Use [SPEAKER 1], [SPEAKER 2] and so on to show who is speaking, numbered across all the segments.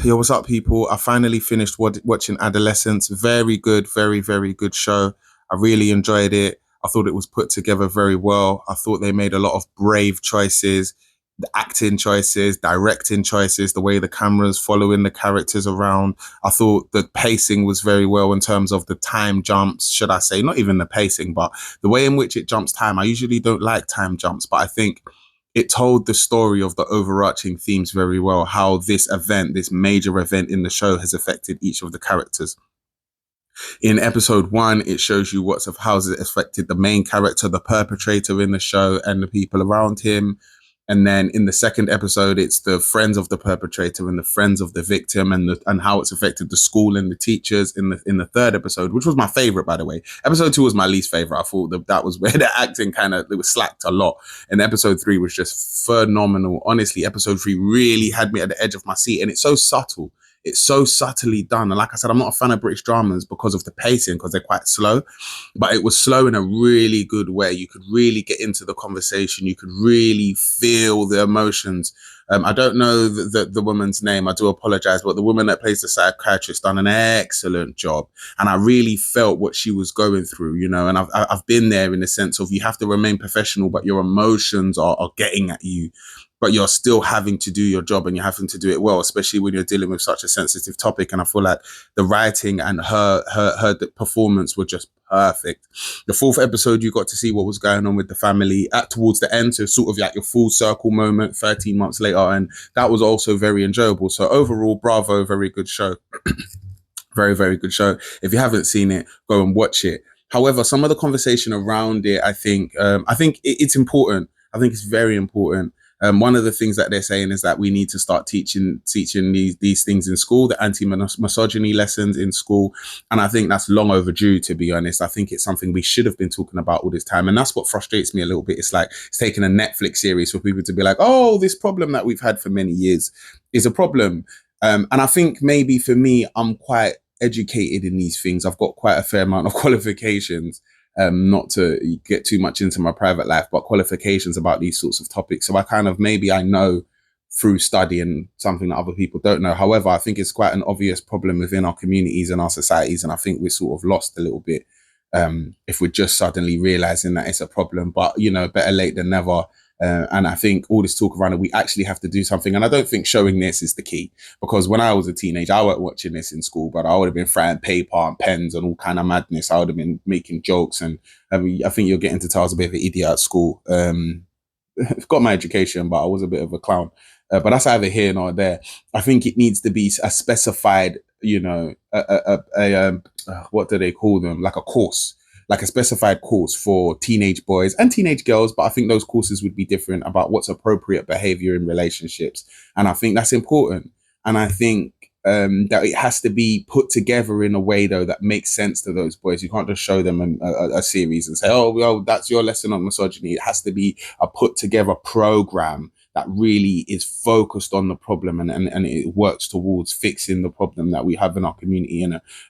[SPEAKER 1] Yo, what's up, people? I finally finished watching Adolescence. Very good, very, very good show. I really enjoyed it. I thought it was put together very well. I thought they made a lot of brave choices, the acting choices, directing choices, the way the camera's following the characters around. I thought the pacing was very well in terms of the time jumps, should I say, not even the pacing, but the way in which it jumps time. I usually don't like time jumps, but I think it told the story of the overarching themes very well, how this event, this major event in the show has affected each of the characters. In episode one, it shows you how it affected the main character, the perpetrator in the show, and the people around him. And then in the second episode, it's the friends of the perpetrator and the friends of the victim, and how it's affected the school and the teachers. In the third episode, which was my favorite, by the way. Episode two was my least favorite. I thought that was where the acting it was slacked a lot. And episode three was just phenomenal. Honestly, episode three really had me at the edge of my seat, and it's so subtle. It's so subtly done. And like I said, I'm not a fan of British dramas because of the pacing, because they're quite slow. But it was slow in a really good way. You could really get into the conversation. You could really feel the emotions. I don't know the woman's name. I do apologize. But the woman that plays the psychiatrist done an excellent job. And I really felt what she was going through, you know. And I've been there in the sense of you have to remain professional, but your emotions are getting at you. But you're still having to do your job, and you're having to do it well, especially when you're dealing with such a sensitive topic. And I feel like the writing and her performance were just perfect. The fourth episode, you got to see what was going on with the family towards the end, so sort of like your full circle moment 13 months later. And that was also very enjoyable. So overall, bravo, very good show. Very, very good show. If you haven't seen it, go and watch it. However, some of the conversation around it, I think it's important. I think it's very important. One of the things that they're saying is that we need to start teaching these things in school, the anti-misogyny lessons in school. And I think that's long overdue, to be honest. I think it's something we should have been talking about all this time. And that's what frustrates me a little bit. It's like it's taking a Netflix series for people to be like, oh, this problem that we've had for many years is a problem. And I think maybe for me, I'm quite educated in these things. I've got quite a fair amount of qualifications. Not to get too much into my private life, but qualifications about these sorts of topics. So maybe I know through studying something that other people don't know. However, I think it's quite an obvious problem within our communities and our societies. And I think we're sort of lost a little bit if we're just suddenly realizing that it's a problem. But, you know, better late than never. And I think all this talk around it, we actually have to do something. And I don't think showing this is the key, because when I was a teenager, I wasn't watching this in school, but I would have been throwing paper and pens and all kind of madness. I would have been making jokes. And I think you're getting to tell I was a bit of an idiot at school. I've got my education, but I was a bit of a clown. But that's either here nor there. I think it needs to be a specified, you know, what do they call them? Like a course. Like a specified course for teenage boys and teenage girls. But I think those courses would be different about what's appropriate behavior in relationships. And I think that's important. And I think that it has to be put together in a way, though, that makes sense to those boys. You can't just show them a series and say, oh, well, that's your lesson on misogyny. It has to be a put together program that really is focused on the problem and it works towards fixing the problem that we have in our community.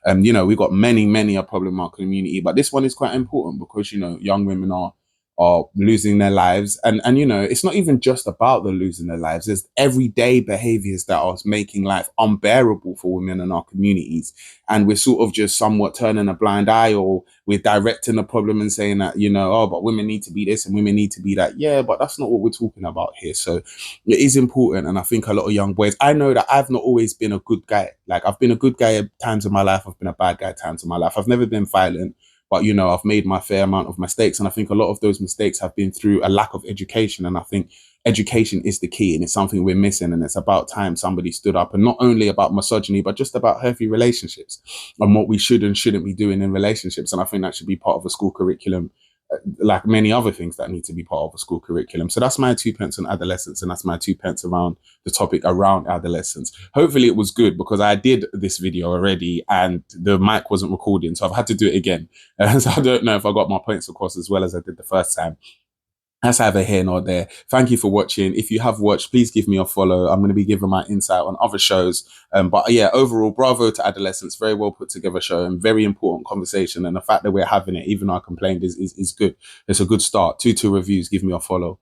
[SPEAKER 1] And, you know, we've got many a problem in our community, but this one is quite important because, you know, young women are losing their lives. And, you know, it's not even just about the losing their lives. There's everyday behaviors that are making life unbearable for women in our communities. And we're sort of just somewhat turning a blind eye, or we're directing the problem and saying that, you know, oh, but women need to be this and women need to be that. Yeah, but that's not what we're talking about here. So it is important. And I think a lot of young boys, I know that I've not always been a good guy. Like, I've been a good guy at times in my life. I've been a bad guy at times in my life. I've never been violent. But, you know, I've made my fair amount of mistakes. And I think a lot of those mistakes have been through a lack of education. And I think education is the key, and it's something we're missing. And it's about time somebody stood up, and not only about misogyny, but just about healthy relationships and what we should and shouldn't be doing in relationships. And I think that should be part of a school curriculum, like many other things that need to be part of a school curriculum. So that's my 2 pence on adolescence, and that's my 2 pence around the topic around adolescence. Hopefully it was good, because I did this video already and the mic wasn't recording, so I've had to do it again. So I don't know if I got my points across as well as I did the first time. That's either here nor there. Thank you for watching. If you have watched, please give me a follow. I'm going to be giving my insight on other shows. But yeah, overall, bravo to Adolescence. Very well put together show and very important conversation. And the fact that we're having it, even though I complained, is good. It's a good start. 2 reviews. Give me a follow.